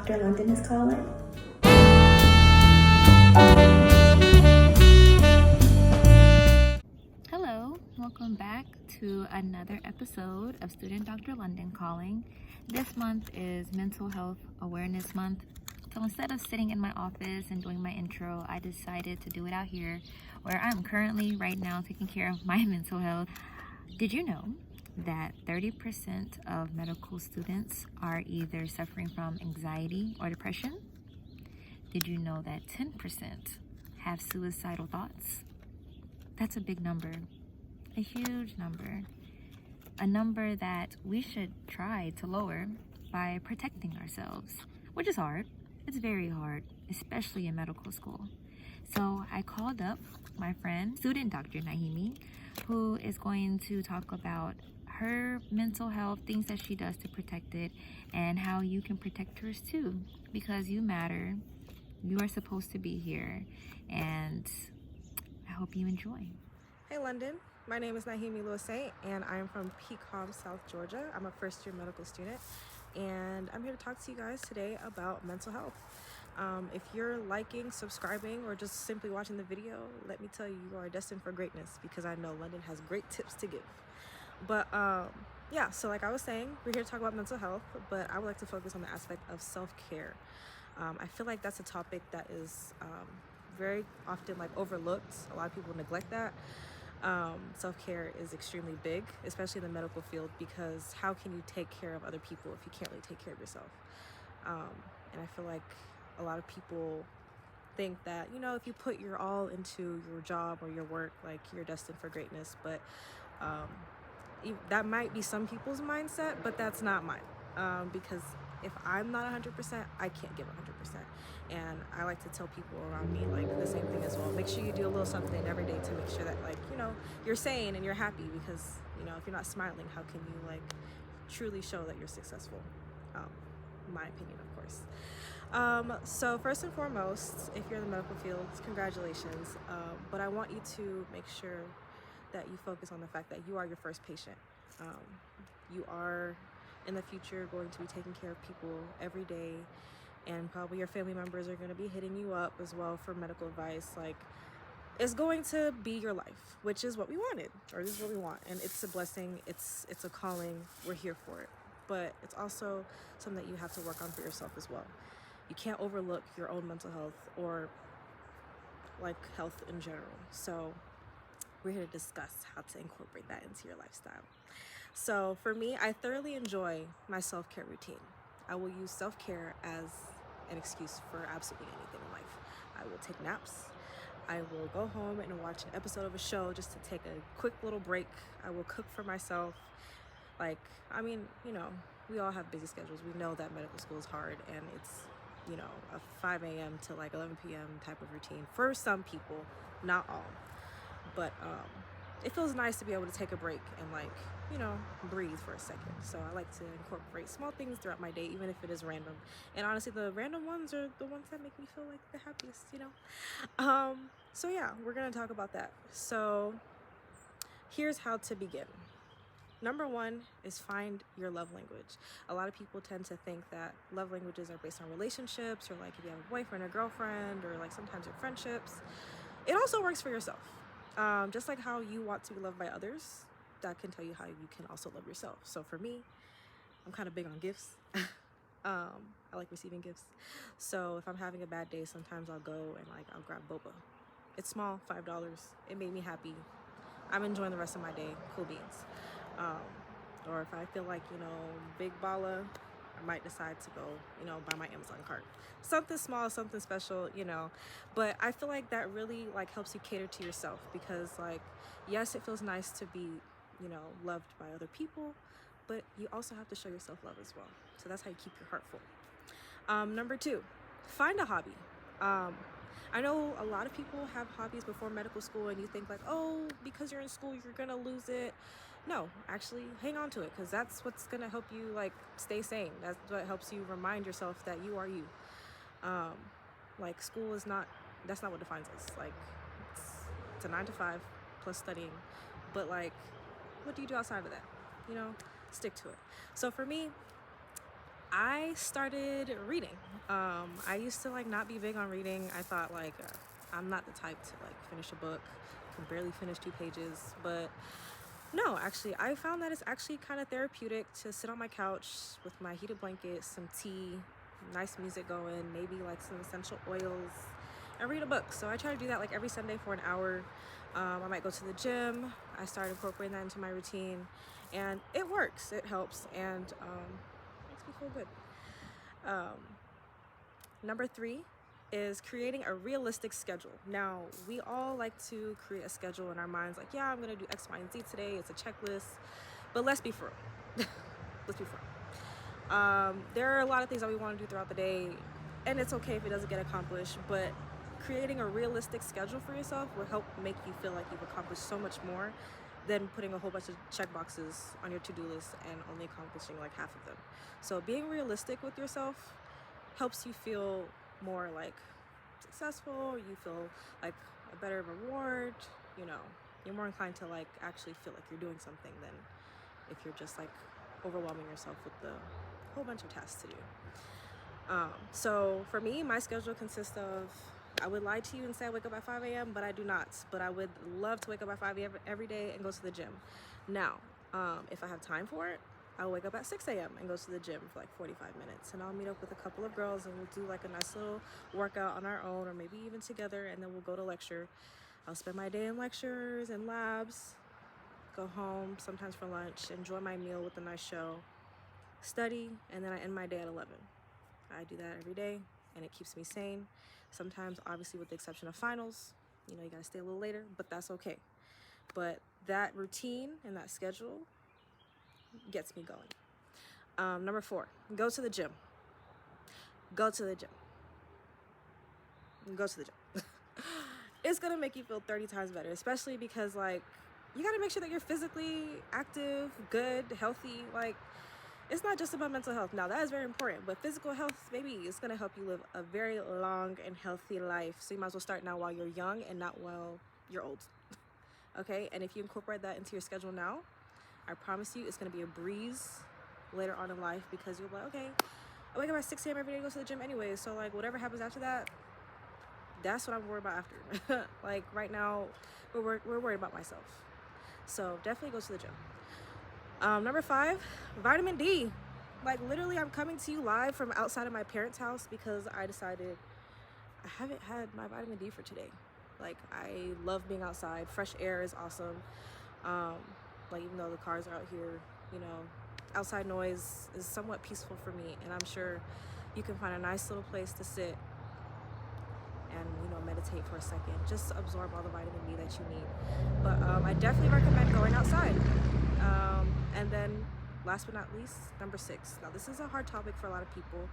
Dr. London is calling. Hello, welcome back to another episode of Student Dr. London calling. This month is Mental Health Awareness Month. So instead of sitting in my office and doing my intro, I decided to do it out here where I'm currently right now taking care of my mental health. Did you know that 30% of medical students are either suffering from anxiety or depression? Did you know that 10% have suicidal thoughts? That's a big number, a huge number, a number that we should try to lower by protecting ourselves, which is hard. It's very hard, especially in medical school. So I called up my friend, student Dr. Nahimie, who is going to talk about her mental health, things that she does to protect it, and how you can protect yours too, because you matter. You are supposed to be here, and I hope you enjoy. Hey London, my name is Nahimie Louissant and I'm from Pecan, South Georgia. I'm a first-year medical student and I'm here to talk to you guys today about mental health. If you're liking, subscribing, or just simply watching the video, let me tell you, you are destined for greatness because I know London has great tips to give. But yeah, so like I was saying, we're here to talk about mental health, but I would like to focus on the aspect of self-care. I feel like that's a topic that is very often overlooked. A lot of people neglect that. Self-care is extremely big, especially in the medical field, because how can you take care of other people if you can't really take care of yourself? And I feel like a lot of people think that, you know, if you put your all into your job or your work, like, you're destined for greatness. But that might be some people's mindset, but that's not mine. Because if I'm not 100%, I can't give 100%. And I like to tell people around me the same thing as well. Make sure you do a little something every day to make sure that you're sane and you're happy, because if you're not smiling, how can you truly show that you're successful? My opinion, of course. So first and foremost, if you're in the medical field, congratulations. But I want you to make sure that you focus on the fact that you are your first patient. You are in the future going to be taking care of people every day, and probably your family members are going to be hitting you up as well for medical advice. It's going to be your life, which is what we wanted, or this is what we want, and it's a blessing. It's a calling. We're here for it, but it's also something that you have to work on for yourself as well. You can't overlook your own mental health or health in general. So we're here to discuss how to incorporate that into your lifestyle. So for me, I thoroughly enjoy my self-care routine. I will use self-care as an excuse for absolutely anything in life. I will take naps. I will go home and watch an episode of a show just to take a quick little break. I will cook for myself. We all have busy schedules. We know that medical school is hard, and it's, a 5 a.m. to 11 p.m. type of routine for some people, not all. But it feels nice to be able to take a break and breathe for a second. So I like to incorporate small things throughout my day, even if it is random. And honestly, the random ones are the ones that make me feel like the happiest, So yeah, we're gonna talk about that. So here's how to begin. Number one is find your love language. A lot of people tend to think that love languages are based on relationships, or if you have a boyfriend or girlfriend, or sometimes your friendships. It also works for yourself. Just like how you want to be loved by others, that can tell you how you can also love yourself. So for me, I'm kind of big on gifts. I like receiving gifts. So if I'm having a bad day, sometimes I'll go and I'll grab boba. It's small, $5. It made me happy. I'm enjoying the rest of my day. Cool beans. Or if I feel big balla, I might decide to go, buy my Amazon cart. Something small, something special, But I feel like that really helps you cater to yourself, because yes, it feels nice to be, loved by other people, but you also have to show yourself love as well. So that's how you keep your heart full. Number two, find a hobby. I know a lot of people have hobbies before medical school, and you think oh, because you're in school, you're gonna lose it. No, actually hang on to it, because that's what's gonna help you stay sane. That's what helps you remind yourself that you are you. School is not, that's not what defines us. It's a 9 to 5 plus studying, but what do you do outside of that? Stick to it. So for me, I started reading I used to like not be big on reading. I thought like I'm not the type to like finish a book, can barely finish 2 pages. But no, actually, I found that it's actually kind of therapeutic to sit on my couch with my heated blanket, some tea, nice music going, maybe like some essential oils, and read a book. So I try to do that like every Sunday for an hour. I might go to the gym. I started incorporating that into my routine, and it works. It helps, and makes me feel good. Um, Number 3 is creating a realistic schedule. Now, we all like to create a schedule in our minds, like, yeah, I'm gonna do X, Y, and Z today. It's a checklist, but let's be for real. Let's be for real. There are a lot of things that we want to do throughout the day, and it's okay if it doesn't get accomplished, but creating a realistic schedule for yourself will help make you feel like you've accomplished so much more than putting a whole bunch of check boxes on your to-do list and only accomplishing like half of them. So being realistic with yourself helps you feel more like successful. You feel like a better reward. You know, you're more inclined to like actually feel like you're doing something than if you're just like overwhelming yourself with the whole bunch of tasks to do. So for me, my schedule consists of, I would lie to you and say I wake up at 5 a.m., but I do not. But I would love to wake up at 5 a.m. every day and go to the gym. Now, if I have time for it, I'll wake up at 6 a.m. and go to the gym for like 45 minutes. And I'll meet up with a couple of girls and we'll do like a nice little workout on our own or maybe even together, and then we'll go to lecture. I'll spend my day in lectures and labs, go home sometimes for lunch, enjoy my meal with a nice show, study, and then I end my day at 11. I do that every day and it keeps me sane. Sometimes, obviously, with the exception of finals, you know, you gotta stay a little later, but that's okay. But that routine and that schedule gets me going. Number 4, go to the gym. Go to the gym. Go to the gym. It's gonna make you feel 30 times better, especially because like you gotta make sure that you're physically active, good, healthy. Like, it's not just about mental health. Now, that is very important, but physical health, baby, is gonna help you live a very long and healthy life. So you might as well start now while you're young and not while you're old. Okay, and if you incorporate that into your schedule now, I promise you it's gonna be a breeze later on in life, because you'll be like, okay, I wake up at 6 a.m. every day to go to the gym anyway, so like whatever happens after that, that's what I'm worried about after. Like right now, we're worried about myself. So definitely go to the gym. Number 5, vitamin D. Like literally, I'm coming to you live from outside of my parents' house because I decided I haven't had my vitamin D for today. Like, I love being outside. Fresh air is awesome. Like, even though the cars are out here, you know, outside noise is somewhat peaceful for me, and I'm sure you can find a nice little place to sit and, you know, meditate for a second. Just absorb all the vitamin D that you need. But I definitely recommend going outside. And then last but not least, number 6. Now, this is a hard topic for a lot of people,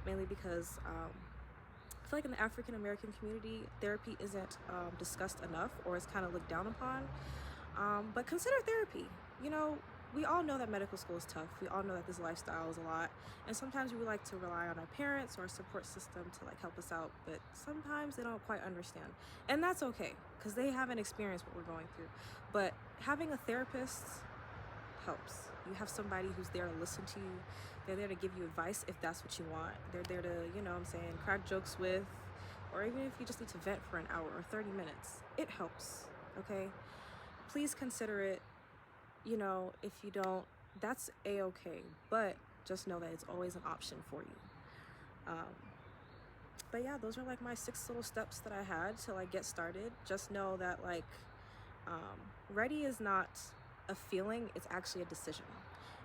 mainly because I feel like in the African American community, therapy isn't discussed enough, or it's kind of looked down upon. But consider therapy. You know, we all know that medical school is tough. We all know that this lifestyle is a lot. And sometimes we like to rely on our parents or our support system to like help us out, but sometimes they don't quite understand. And that's okay, because they haven't experienced what we're going through. But having a therapist helps. You have somebody who's there to listen to you. They're there to give you advice if that's what you want. They're there to, you know what I'm saying, crack jokes with, or even if you just need to vent for an hour or 30 minutes. It helps, okay? Please consider it. You know, if you don't, that's a-okay, but just know that it's always an option for you. But yeah, those are like my 6 little steps that I had to like get started. Just know that like ready is not a feeling, it's actually a decision.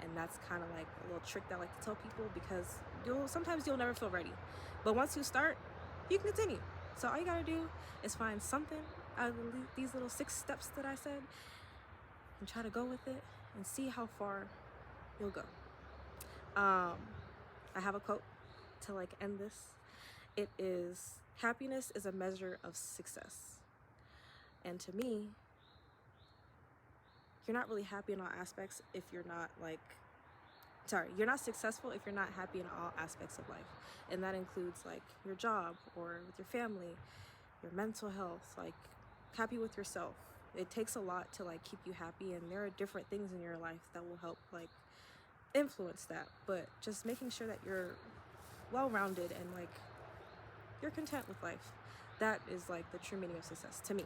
And that's kind of like a little trick that I like to tell people, because sometimes you'll never feel ready, but once you start, you can continue. So all you gotta do is find something out of these little 6 steps that I said and try to go with it and see how far you'll go. I have a quote to like end this. It is, happiness is a measure of success. And to me, you're not really happy in all aspects if you're not you're not successful if you're not happy in all aspects of life. And that includes like your job, or with your family, your mental health, like happy with yourself. It takes a lot to like keep you happy, and there are different things in your life that will help like influence that. But just making sure that you're well-rounded and like you're content with life. That is like the true meaning of success to me.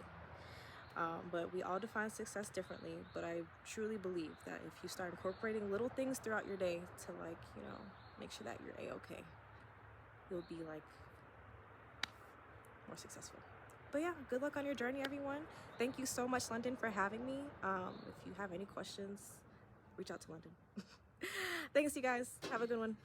But we all define success differently, but I truly believe that if you start incorporating little things throughout your day to like, you know, make sure that you're a-okay, you'll be like more successful. But yeah, good luck on your journey, everyone. Thank you so much, London, for having me. If you have any questions, reach out to London. Thanks, you guys. Have a good one.